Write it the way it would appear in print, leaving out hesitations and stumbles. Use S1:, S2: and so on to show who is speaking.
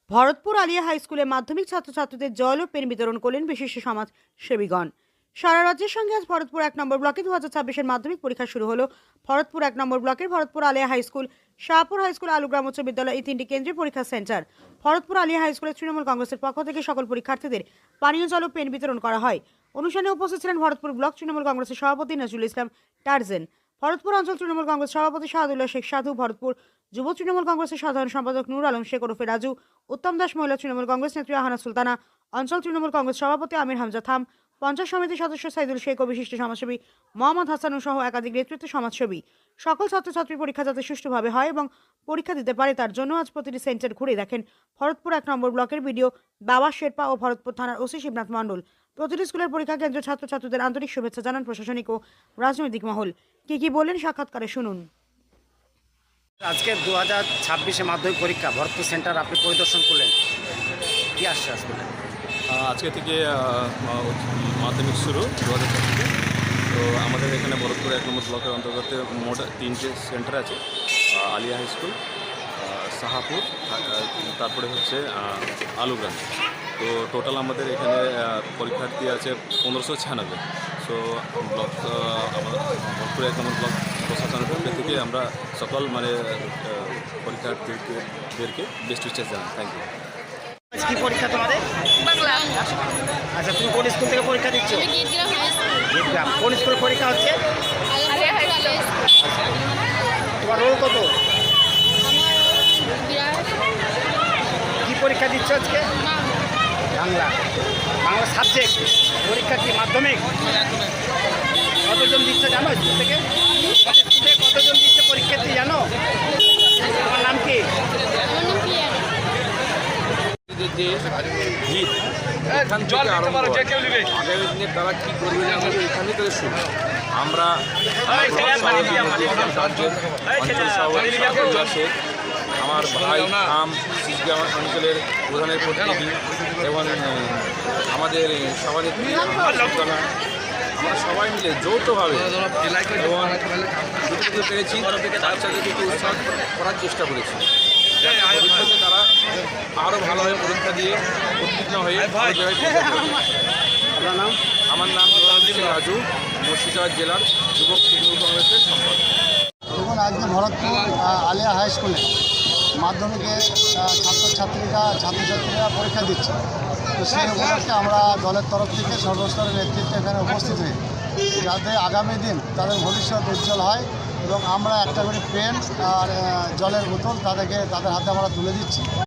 S1: Bharatpur Aliya high স্কুলে মাধ্যমিক ছাত্রছাত্রীদের জল ও পেন বিতরণ করলেন বিশিষ্ট সমাজসেবীগণ। সারা রাজ্যের সঙ্গে আজ ভরতপুর 1 নম্বর ব্লকে 2026-এর মাধ্যমিক পরীক্ষা শুরু হলো। ভরতপুর 1 নম্বর ব্লকের Bharatpur Aliya high school, Shahpur high school, Alugram উচ্চ বিদ্যালয় এই তিনটি কেন্দ্রীয় পরীক্ষা সেন্টার। ভরতপুর আলিয়া হাই স্কুলের তৃণমূল কংগ্রেসের পক্ষ থেকে সকল পরীক্ষার্থীদের পানীয় জল ও পেন বিতরণ করা হয়। অনুষ্ঠানে উপস্থিত ছিলেন ভরতপুর ব্লক তৃণমূল কংগ্রেসের সভাপতি নজরুল ইসলাম টার্জেন, ভরতপুর অঞ্চল তৃণমূল কংগ্রেস সভাপতি শাহাদুল্লাহ শেখ সাধু, ভরতপুর যুব তৃণমূল কংগ্রেসের সাধারণ সম্পাদক নূর আলম শেখ ওরফে রাজু, উত্তম দাস মহিলা তৃণমূল কংগ্রেস নেত্রী আহানা সুলতানা, অঞ্চল তৃণমূল কংগ্রেস সভাপতি আমির হামজা থাম, পঞ্চায়েত সমিতির সদস্য সাইদুল শেখ ও বিশিষ্ট সমাজসেবী মোহাম্মদ হাসানুর সহ একাধিক নেতৃত্ব সমাজসেবী। সকল ছাত্রছাত্রীর পরীক্ষা যাতে সুষ্ঠুভাবে হয় এবং পরীক্ষা দিতে পারে তার জন্য আজ প্রতিটি সেন্টার ঘুরে দেখেন ভরতপুর 1 নম্বর ব্লকের বিডিও বাবা শেরপা ও ভরতপুর থানার ওসি শিবনাথ মণ্ডল। প্রতিটি স্কুলের পরীক্ষা কেন্দ্র ছাত্রছাত্রীদের আন্তরিক শুভেচ্ছা জানান প্রশাসনিক ও রাজনৈতিক মহল। কি বললেন সাক্ষাৎকারে শুনুন।
S2: আজকে 2026-এ মাধ্যমিক পরীক্ষা ভরতপুর সেন্টার আপনি পরিদর্শন করলেন, কি আসছে আসলে?
S3: আজকে থেকে মাধ্যমিক শুরু 2026 থেকে। তো আমাদের এখানে ভরতপুর 1 নম্বর ব্লকের অন্তর্গত মোট 3টে সেন্টার আছে। আলিয়া হাই স্কুল, শাহপুর, তারপরে হচ্ছে আলুগ্রাম। তো টোটাল আমাদের এখানে পরীক্ষার্থী আছে 1596। সো ব্লক আমাদের ভরতপুর 1 নম্বর ব্লক প্রশাসনের পক্ষ থেকে আমরা সকল পরীক্ষার্থীদেরকে বেস্ট উইশেস জানাই। Thank you.
S2: কি পরীক্ষা তোমাদের?
S4: বাংলা।
S2: আচ্ছা, তুমি কোন স্কুল থেকে পরীক্ষা দিচ্ছ? গেটগ্রাম। কোন স্কুলে পরীক্ষা হচ্ছে?
S4: Aliya high school.
S2: তোমার রোল কত?
S4: আমার বিরাট
S2: কি পরীক্ষা দিচ্ছ আজকে? বাংলা। বাংলা সাবজেক্ট। পরীক্ষা কি মাধ্যমিক? কতজন দিচ্ছে জানো স্কুল থেকে? কতজন দিচ্ছে পরীক্ষার্থী জানো? তোমার নাম কি?
S4: আমার নাম প্রিয়া।
S5: হিত এখান থেকে আরম্ভ হয়। আগামী দিনে তারা কী করবে না করবে এখানে তাদের শুরু। আমরা রাজ্যের অঞ্চল সভাপতি, আমার ভাই শিশগ্রাম অঞ্চলের প্রধানের প্রতিনিধি এবং আমাদের সভানেত্রী সুলতানা, আমরা সবাই মিলে যৌথভাবে এবং যতটুকু পেরেছি বাচ্চাদেরকে একটু উৎসাহ করার চেষ্টা করেছি। ভবিষ্যতে তারা আরও ভালোভাবে পরীক্ষা দিয়ে উত্তীর্ণ হয়ে ভালো জায়গায় পৌঁছাতে পারবে।
S2: আপনার নাম?
S5: আমার নাম রাজু, মুর্শিদাবাদ জেলার যুবক তৃণমূল কংগ্রেসের সম্পাদক।
S6: দেখুন, আজকে ভরতপুর আলিয়া হাই স্কুলে মাধ্যমিকে ছাত্রছাত্রীরা পরীক্ষা দিচ্ছে। তো সেই উপলক্ষে আমরা দলের তরফ থেকে সর্বস্তরের নেতৃত্ব এখানে উপস্থিত হয়ে যাতে আগামী দিন তাদের ভবিষ্যৎ উজ্জ্বল হয় এবং আমরা একটা করে পেন আর জলের বোতল তাদের হাতে আমরা তুলে দিচ্ছি।